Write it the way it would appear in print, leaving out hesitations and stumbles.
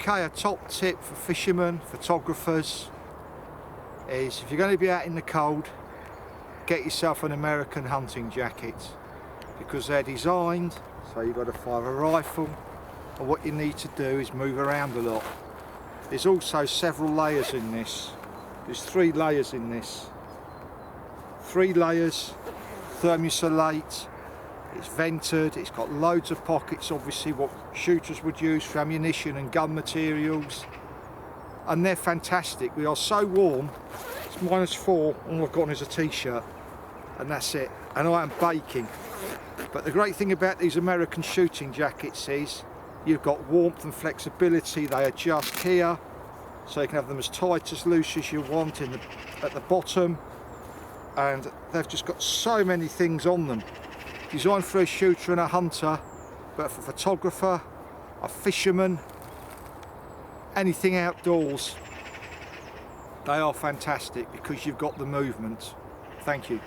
Okay, a top tip for fishermen, photographers, is if you're going to be out in the cold, get yourself an American hunting jacket, because they're designed so you've got to fire a rifle, and what you need to do is move around a lot. There's also several layers in this. There's 3 layers in this. 3 layers, thermosolate, it's vented, it's got loads of pockets, obviously what shooters would use for ammunition and gun materials, and they're fantastic. We are so warm, it's -4, all I've got is a t-shirt, and that's it, and I am baking. But the great thing about these American shooting jackets is you've got warmth and flexibility. They adjust here, so you can have them as tight as loose as you want at the bottom, and they've just got so many things on them. Designed for a shooter and a hunter, but for a photographer, a fisherman, anything outdoors, they are fantastic because you've got the movement. Thank you.